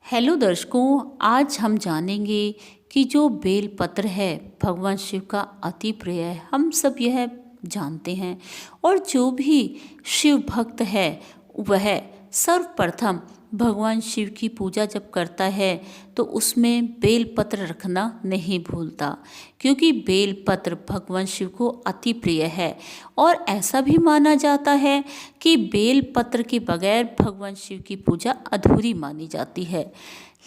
Hello दर्शकों, आज हम जानेंगे कि जो बेलपत्र है भगवान शिव का अति प्रिय है। हम सब यह जानते हैं और जो भी शिव भक्त है वह सर्वप्रथम भगवान शिव की पूजा जब करता है तो उसमें बेलपत्र रखना नहीं भूलता, क्योंकि बेलपत्र भगवान शिव को अति प्रिय है। और ऐसा भी माना जाता है कि बेलपत्र के बगैर भगवान शिव की पूजा अधूरी मानी जाती है।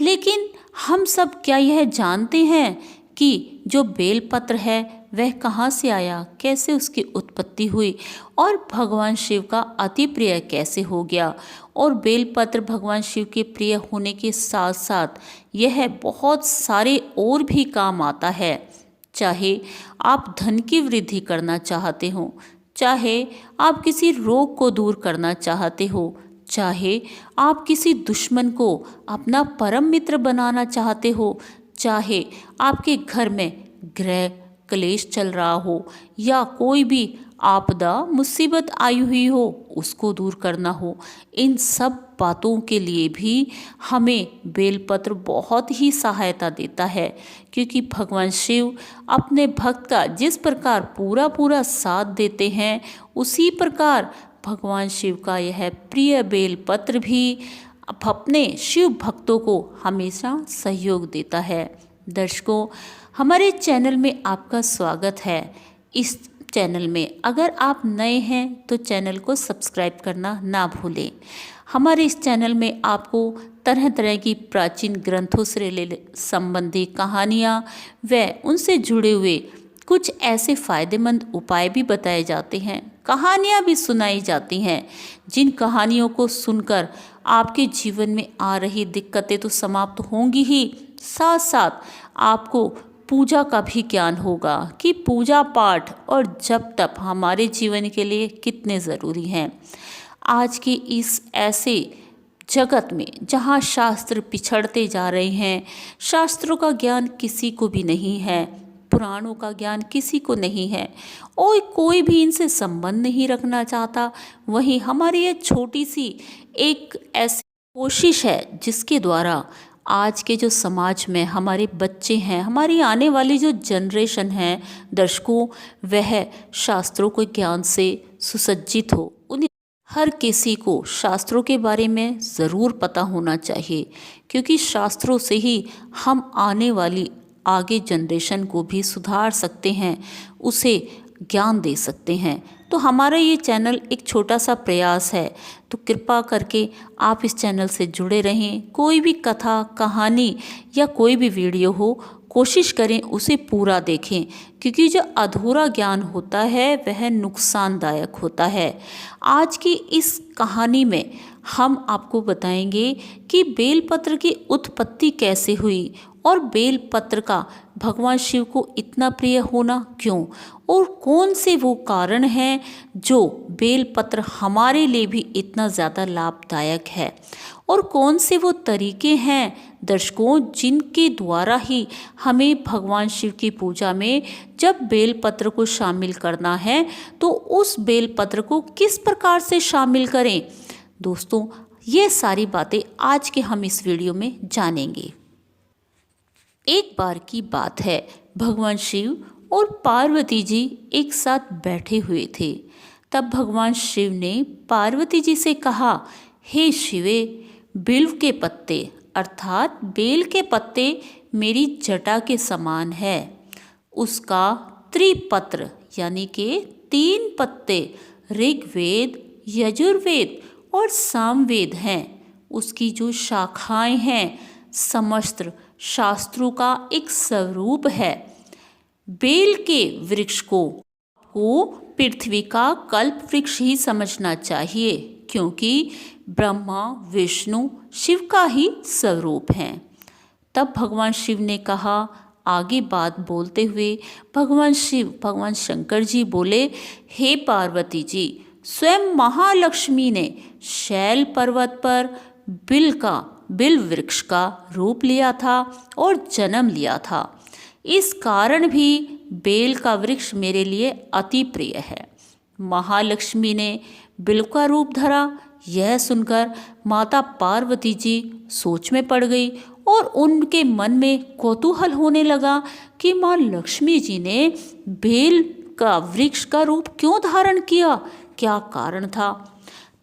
लेकिन हम सब क्या यह जानते हैं कि जो बेलपत्र है वह कहाँ से आया, कैसे उसकी उत्पत्ति हुई और भगवान शिव का अति प्रिय कैसे हो गया। और बेलपत्र भगवान शिव के प्रिय होने के साथ साथ यह बहुत सारे और भी काम आता है। चाहे आप धन की वृद्धि करना चाहते हो, चाहे आप किसी रोग को दूर करना चाहते हो, चाहे आप किसी दुश्मन को अपना परम मित्र बनाना चाहते हो, चाहे आपके घर में गृह क्लेश चल रहा हो या कोई भी आपदा मुसीबत आई हुई हो उसको दूर करना हो, इन सब बातों के लिए भी हमें बेलपत्र बहुत ही सहायता देता है। क्योंकि भगवान शिव अपने भक्त का जिस प्रकार पूरा पूरा साथ देते हैं, उसी प्रकार भगवान शिव का यह प्रिय बेलपत्र भी अपने शिव भक्तों को हमेशा सहयोग देता है। दर्शकों, हमारे चैनल में आपका स्वागत है। इस चैनल में अगर आप नए हैं तो चैनल को सब्सक्राइब करना ना भूलें। हमारे इस चैनल में आपको तरह तरह की प्राचीन ग्रंथों से रिलेटेड संबंधी कहानियाँ व उनसे जुड़े हुए कुछ ऐसे फायदेमंद उपाय भी बताए जाते हैं, कहानियाँ भी सुनाई जाती हैं, जिन कहानियों को सुनकर आपके जीवन में आ रही दिक्कतें तो समाप्त होंगी ही, साथ साथ आपको पूजा का भी ज्ञान होगा कि पूजा पाठ और जप तप हमारे जीवन के लिए कितने ज़रूरी हैं। आज की इस ऐसे जगत में जहाँ शास्त्र पिछड़ते जा रहे हैं, शास्त्रों का ज्ञान किसी को भी नहीं है, पुराणों का ज्ञान किसी को नहीं है और कोई भी इनसे संबंध नहीं रखना चाहता, वहीं हमारी ये छोटी सी एक ऐसी कोशिश है जिसके द्वारा आज के जो समाज में हमारे बच्चे हैं, हमारी आने वाली जो जनरेशन है दर्शकों, वह शास्त्रों के ज्ञान से सुसज्जित हो। उन्हें हर किसी को शास्त्रों के बारे में ज़रूर पता होना चाहिए, क्योंकि शास्त्रों से ही हम आने वाली आगे जनरेशन को भी सुधार सकते हैं, उसे ज्ञान दे सकते हैं। तो हमारा ये चैनल एक छोटा सा प्रयास है, तो कृपा करके आप इस चैनल से जुड़े रहें। कोई भी कथा कहानी या कोई भी वीडियो हो, कोशिश करें उसे पूरा देखें, क्योंकि जो अधूरा ज्ञान होता है वह नुकसानदायक होता है। आज की इस कहानी में हम आपको बताएंगे कि बेलपत्र की उत्पत्ति कैसे हुई और बेलपत्र का भगवान शिव को इतना प्रिय होना क्यों, और कौन से वो कारण हैं जो बेलपत्र हमारे लिए भी इतना ज़्यादा लाभदायक है, और कौन से वो तरीके हैं दर्शकों जिनके द्वारा ही हमें भगवान शिव की पूजा में जब बेलपत्र को शामिल करना है तो उस बेलपत्र को किस प्रकार से शामिल करें। दोस्तों, ये सारी बातें आज के हम इस वीडियो में जानेंगे। एक बार की बात है, भगवान शिव और पार्वती जी एक साथ बैठे हुए थे। तब भगवान शिव ने पार्वती जी से कहा, हे शिवे, बिल्व के पत्ते अर्थात बेल के पत्ते मेरी जटा के समान है। उसका त्रिपत्र यानी के 3 पत्ते ऋग्वेद, यजुर्वेद और सामवेद हैं। उसकी जो शाखाएं हैं समस्त शास्त्रों का एक स्वरूप है। बेल के वृक्ष को पृथ्वी का कल्प वृक्ष ही समझना चाहिए, क्योंकि ब्रह्मा विष्णु शिव का ही स्वरूप हैं। तब भगवान शिव ने कहा, आगे बात बोलते हुए भगवान शंकर जी बोले, हे पार्वती जी, स्वयं महालक्ष्मी ने शैल पर्वत पर बिल वृक्ष का रूप लिया था और जन्म लिया था। इस कारण भी बेल का वृक्ष मेरे लिए अति प्रिय है। महालक्ष्मी ने बिल का रूप धरा, यह सुनकर माता पार्वती जी सोच में पड़ गई और उनके मन में कौतूहल होने लगा कि माँ लक्ष्मी जी ने बेल का वृक्ष का रूप क्यों धारण किया, क्या कारण था।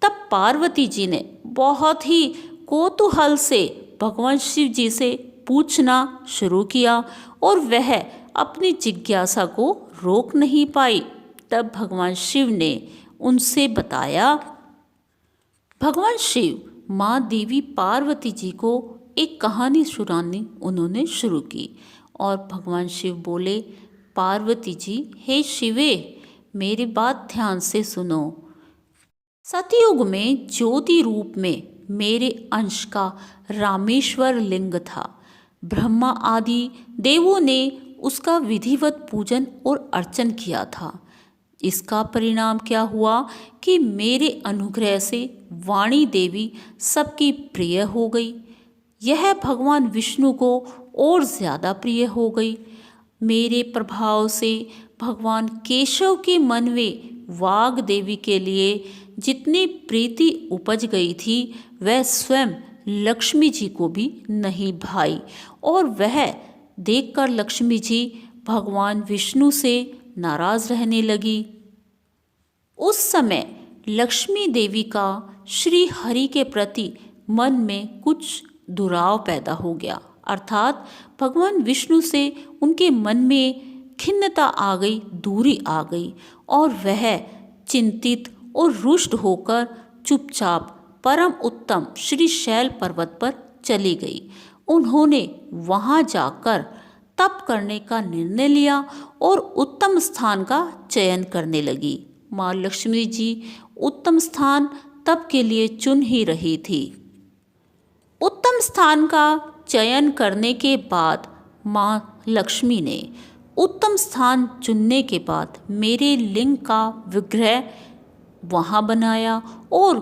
तब पार्वती जी ने बहुत ही कौतूहल से भगवान शिव जी से पूछना शुरू किया और वह अपनी जिज्ञासा को रोक नहीं पाई। तब भगवान शिव ने उनसे बताया। भगवान शिव माँ देवी पार्वती जी को एक कहानी सुनानी उन्होंने शुरू की और भगवान शिव बोले, पार्वती जी, हे शिवे, मेरी बात ध्यान से सुनो। सतयुग में ज्योति रूप में मेरे अंश का रामेश्वर लिंग था। ब्रह्मा आदि देवों ने उसका विधिवत पूजन और अर्चन किया था। इसका परिणाम क्या हुआ कि मेरे अनुग्रह से वाणी देवी सबकी प्रिय हो गई। यह भगवान विष्णु को और ज़्यादा प्रिय हो गई। मेरे प्रभाव से भगवान केशव के मन में वाग देवी के लिए जितनी प्रीति उपज गई थी वह स्वयं लक्ष्मी जी को भी नहीं भाई और वह देखकर लक्ष्मी जी भगवान विष्णु से नाराज रहने लगी। उस समय लक्ष्मी देवी का श्री हरि के प्रति मन में कुछ दुराव पैदा हो गया, अर्थात भगवान विष्णु से उनके मन में खिन्नता आ गई, दूरी आ गई और वह चिंतित और रुष्ट होकर चुपचाप परम उत्तम श्री शैल पर्वत पर चली गई। उन्होंने वहां जाकर तप करने का निर्णय लिया और उत्तम स्थान का चयन करने लगी। माँ लक्ष्मी जी उत्तम स्थान तप के लिए चुन ही रही थी। उत्तम स्थान का चयन करने के बाद माँ लक्ष्मी ने उत्तम स्थान चुनने के बाद मेरे लिंग का विग्रह वहाँ बनाया और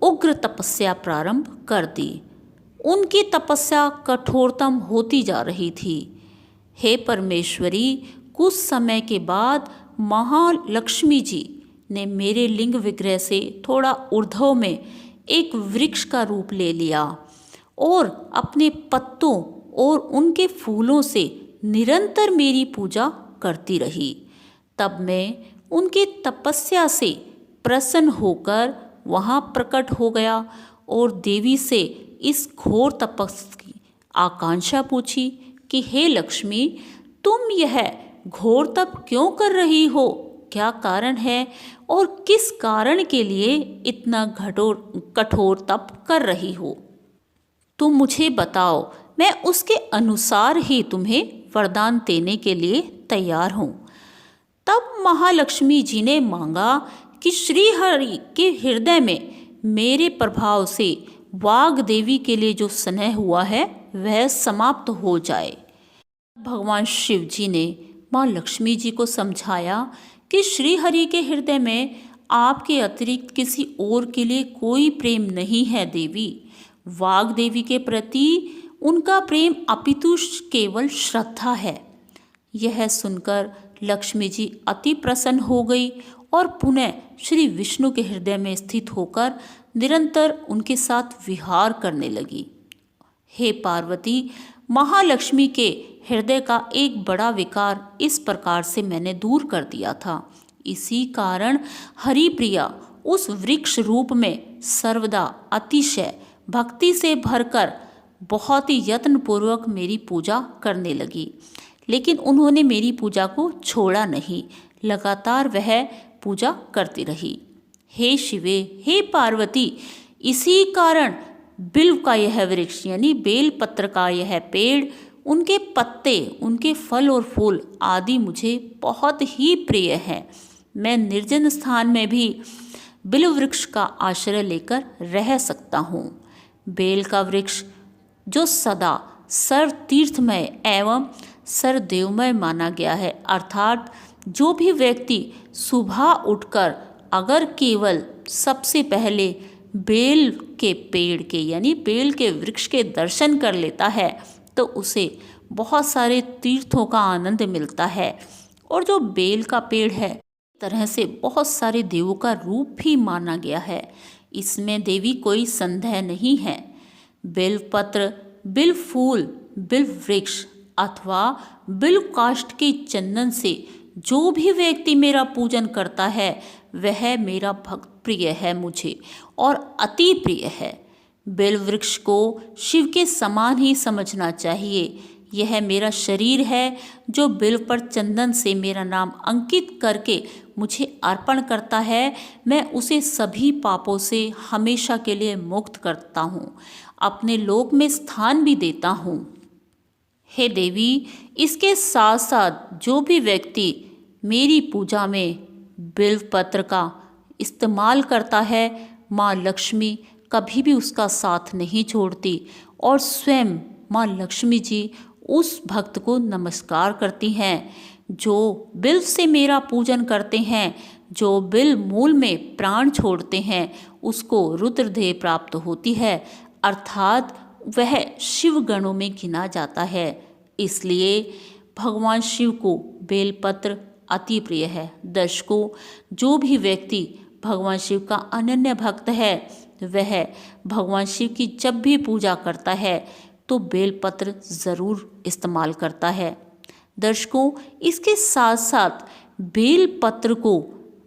उग्र तपस्या प्रारंभ कर दी। उनकी तपस्या कठोरतम होती जा रही थी। हे परमेश्वरी, कुछ समय के बाद महालक्ष्मी जी ने मेरे लिंग विग्रह से थोड़ा ऊर्ध्व में एक वृक्ष का रूप ले लिया और अपने पत्तों और उनके फूलों से निरंतर मेरी पूजा करती रही। तब मैं उनकी तपस्या से प्रसन्न होकर वहाँ प्रकट हो गया और देवी से इस घोर तपस्या की आकांक्षा पूछी कि हे लक्ष्मी, तुम यह घोर तप क्यों कर रही हो, क्या कारण है और किस कारण के लिए इतना कठोर तप कर रही हो। तुम मुझे बताओ, मैं उसके अनुसार ही तुम्हें वरदान देने के लिए तैयार हूँ। तब महालक्ष्मी जी ने मांगा कि श्री हरि के हृदय में मेरे प्रभाव से वाग देवी के लिए जो स्नेह हुआ है वह समाप्त हो जाए। भगवान शिव जी ने माँ लक्ष्मी जी को समझाया कि श्री हरि के हृदय में आपके अतिरिक्त किसी और के लिए कोई प्रेम नहीं है देवी। वाग देवी के प्रति उनका प्रेम अपितु केवल श्रद्धा है। यह सुनकर लक्ष्मी जी अति प्रसन्न हो गई और पुनः श्री विष्णु के हृदय में स्थित होकर निरंतर उनके साथ विहार करने लगी। हे पार्वती, महालक्ष्मी के हृदय का एक बड़ा विकार इस प्रकार से मैंने दूर कर दिया था। इसी कारण हरिप्रिया उस वृक्ष रूप में सर्वदा अतिशय भक्ति से भरकर बहुत ही यत्नपूर्वक मेरी पूजा करने लगी। लेकिन उन्होंने मेरी पूजा को छोड़ा नहीं, लगातार वह पूजा करती रही। हे शिवे, हे पार्वती, इसी कारण बिल्व का यह वृक्ष यानी बेल पत्र का यह पेड़, उनके पत्ते, उनके फल और फूल आदि मुझे बहुत ही प्रिय हैं। मैं निर्जन स्थान में भी बिल्व वृक्ष का आश्रय लेकर रह सकता हूँ। बेल का वृक्ष जो सदा सर्व तीर्थमय एवं सर्वदेवमय माना गया है, अर्थात जो भी व्यक्ति सुबह उठकर अगर केवल सबसे पहले बेल के पेड़ के यानी बेल के वृक्ष के दर्शन कर लेता है तो उसे बहुत सारे तीर्थों का आनंद मिलता है। और जो बेल का पेड़ है तरह से बहुत सारे देवों का रूप भी माना गया है। इसमें देवी कोई संदेह नहीं है। बेलपत्र, बिल फूल, बिल वृक्ष अथवा बिल काष्ठ के चंदन से जो भी व्यक्ति मेरा पूजन करता है वह मेरा भक्त प्रिय है मुझे और अति प्रिय है। बेल वृक्ष को शिव के समान ही समझना चाहिए। यह मेरा शरीर है जो बिल पर चंदन से मेरा नाम अंकित करके मुझे अर्पण करता है। मैं उसे सभी पापों से हमेशा के लिए मुक्त करता हूँ, अपने लोक में स्थान भी देता हूँ। हे देवी, इसके साथ साथ जो भी व्यक्ति मेरी पूजा में बिल्वपत्र का इस्तेमाल करता है, माँ लक्ष्मी कभी भी उसका साथ नहीं छोड़ती और स्वयं माँ लक्ष्मी जी उस भक्त को नमस्कार करती हैं। जो बिल से मेरा पूजन करते हैं, जो बिल मूल में प्राण छोड़ते हैं, उसको रुद्रदेह प्राप्त होती है, अर्थात वह शिव गणों में गिना जाता है। इसलिए भगवान शिव को बेलपत्र अति प्रिय है। दर्शकों, जो भी व्यक्ति भगवान शिव का अनन्य भक्त है वह भगवान शिव की जब भी पूजा करता है तो बेलपत्र ज़रूर इस्तेमाल करता है। दर्शकों, इसके साथ साथ बेलपत्र को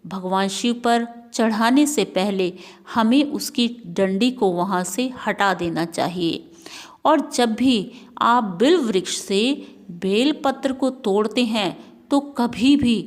भगवान शिव पर चढ़ाने से पहले हमें उसकी डंडी को वहाँ से हटा देना चाहिए। और जब भी आप बिल वृक्ष से बेलपत्र को तोड़ते हैं तो कभी भी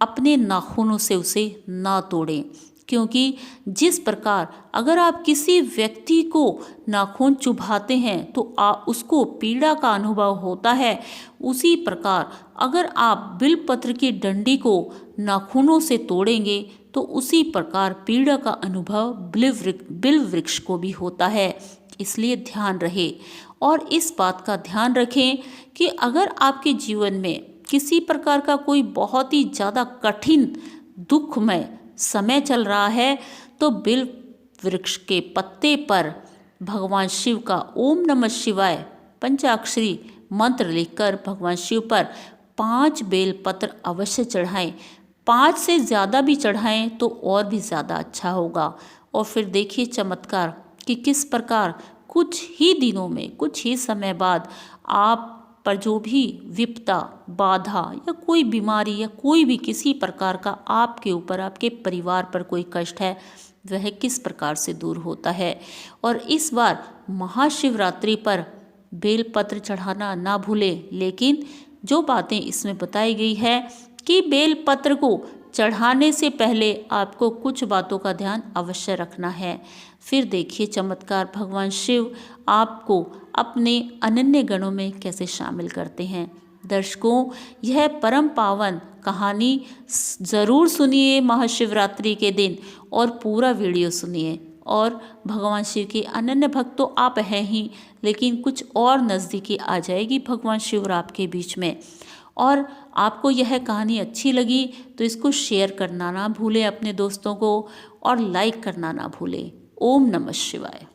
अपने नाखूनों से उसे ना तोड़ें, क्योंकि जिस प्रकार अगर आप किसी व्यक्ति को नाखून चुभाते हैं तो उसको पीड़ा का अनुभव होता है, उसी प्रकार अगर आप बिलपत्र की डंडी को नाखूनों से तोड़ेंगे तो उसी प्रकार पीड़ा का अनुभव बिल वृक्ष को भी होता है। इसलिए ध्यान रहे और इस बात का ध्यान रखें कि अगर आपके जीवन में किसी प्रकार का कोई बहुत ही ज़्यादा कठिन दुखमय समय चल रहा है तो बिल वृक्ष के पत्ते पर भगवान शिव का ओम नमः शिवाय पंचाक्षरी मंत्र लिखकर भगवान शिव पर 5 बेलपत्र अवश्य चढ़ाएं। 5 से ज़्यादा भी चढ़ाएं तो और भी ज़्यादा अच्छा होगा। और फिर देखिए चमत्कार कि किस प्रकार कुछ ही दिनों में, कुछ ही समय बाद आप पर जो भी विपदा, बाधा या कोई बीमारी या कोई भी किसी प्रकार का आपके ऊपर, आपके परिवार पर कोई कष्ट है, वह किस प्रकार से दूर होता है। और इस बार महाशिवरात्रि पर बेलपत्र चढ़ाना ना भूलें। लेकिन जो बातें इसमें बताई गई है कि बेलपत्र को चढ़ाने से पहले आपको कुछ बातों का ध्यान अवश्य रखना है। फिर देखिए चमत्कार, भगवान शिव आपको अपने अनन्य गणों में कैसे शामिल करते हैं। दर्शकों, यह परम पावन कहानी ज़रूर सुनिए महाशिवरात्रि के दिन और पूरा वीडियो सुनिए। और भगवान शिव के अनन्य भक्त तो आप हैं ही, लेकिन कुछ और नज़दीकी आ जाएगी भगवान शिव और आपके बीच में। और आपको यह कहानी अच्छी लगी तो इसको शेयर करना ना भूलें अपने दोस्तों को और लाइक करना ना भूलें। ओम नमः शिवाय।